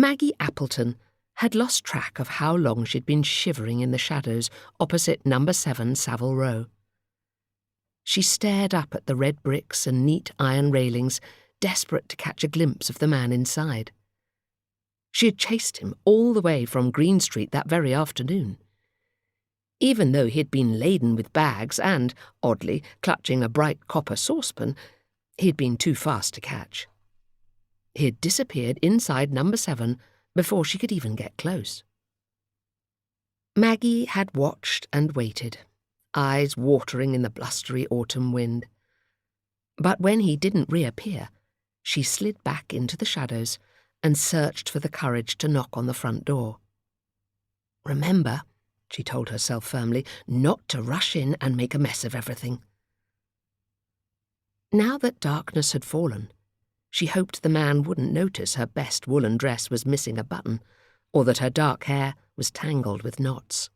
Maggie Appleton had lost track of how long she'd been shivering in the shadows opposite number 7 Savile Row. She stared up at the red bricks and neat iron railings, desperate to catch a glimpse of the man inside. She had chased him all the way from Green Street that very afternoon. Even though he had been laden with bags and, oddly, clutching a bright copper saucepan, he had been too fast to catch. He had disappeared inside number 7 before she could even get close. Maggie had watched and waited, eyes watering in the blustery autumn wind. But when he didn't reappear, she slid back into the shadows and searched for the courage to knock on the front door. Remember, she told herself firmly, not to rush in and make a mess of everything. Now that darkness had fallen, she hoped the man wouldn't notice her best woolen dress was missing a button, or that her dark hair was tangled with knots.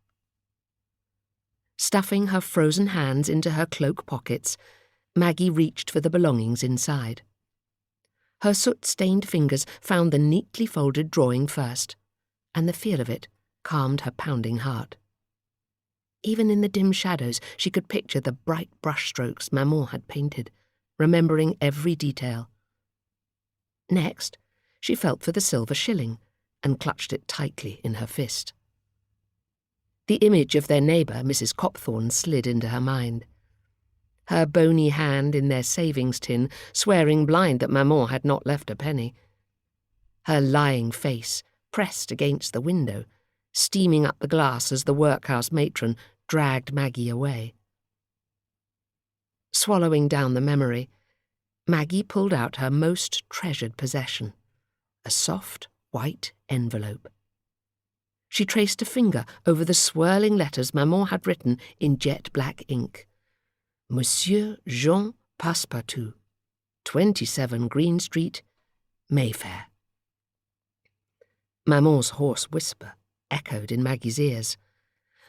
Stuffing her frozen hands into her cloak pockets, Maggie reached for the belongings inside. Her soot-stained fingers found the neatly folded drawing first, and the feel of it calmed her pounding heart. Even in the dim shadows, she could picture the bright brushstrokes Maman had painted, remembering every detail. Next, she felt for the silver shilling and clutched it tightly in her fist. The image of their neighbour, Mrs. Copthorne, slid into her mind. Her bony hand in their savings tin, swearing blind that Maman had not left a penny. Her lying face pressed against the window, steaming up the glass as the workhouse matron dragged Maggie away. Swallowing down the memory, Maggie pulled out her most treasured possession, a soft, white envelope. She traced a finger over the swirling letters Maman had written in jet-black ink. Monsieur Jean Passepartout, 27 Green Street, Mayfair. Maman's hoarse whisper echoed in Maggie's ears.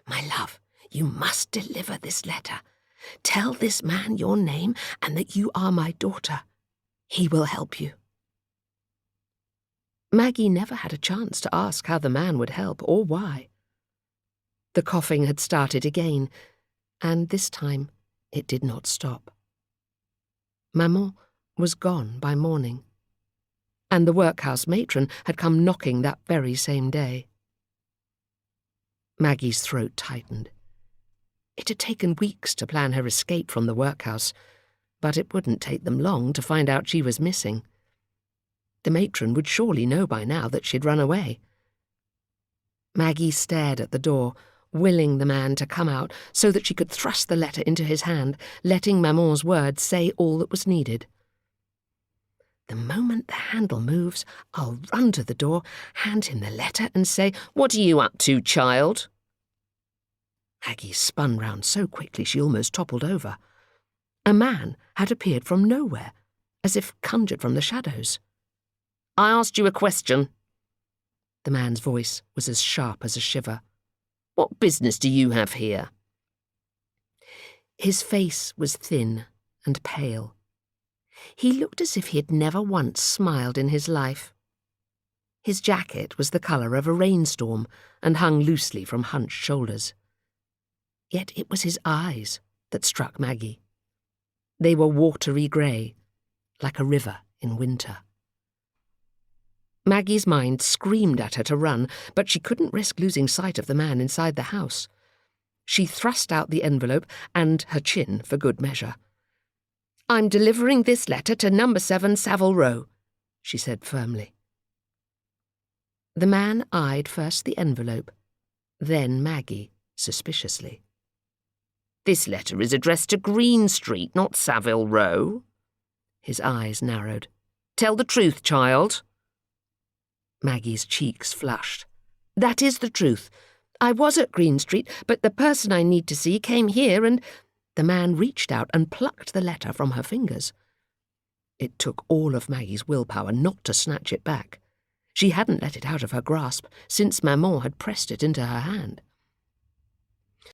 My love, you must deliver this letter. Tell this man your name and that you are my daughter. He will help you. Maggie never had a chance to ask how the man would help or why. The coughing had started again, and this time it did not stop. Maman was gone by morning, and the workhouse matron had come knocking that very same day. Maggie's throat tightened. It had taken weeks to plan her escape from the workhouse, but it wouldn't take them long to find out she was missing. The matron would surely know by now that she'd run away. Maggie stared at the door, willing the man to come out so that she could thrust the letter into his hand, letting Maman's words say all that was needed. The moment the handle moves, I'll run to the door, hand him the letter and say, What are you up to, child? Maggie spun round so quickly she almost toppled over. A man had appeared from nowhere, as if conjured from the shadows. I asked you a question. The man's voice was as sharp as a shiver. What business do you have here? His face was thin and pale. He looked as if he had never once smiled in his life. His jacket was the colour of a rainstorm and hung loosely from hunched shoulders. Yet it was his eyes that struck Maggie. They were watery grey, like a river in winter. Maggie's mind screamed at her to run, but she couldn't risk losing sight of the man inside the house. She thrust out the envelope and her chin for good measure. I'm delivering this letter to number 7 Savile Row, she said firmly. The man eyed first the envelope, then Maggie, suspiciously. This letter is addressed to Green Street, not Savile Row. His eyes narrowed. Tell the truth, child. Maggie's cheeks flushed. That is the truth. I was at Green Street, but the person I need to see came here and... The man reached out and plucked the letter from her fingers. It took all of Maggie's willpower not to snatch it back. She hadn't let it out of her grasp since Maman had pressed it into her hand.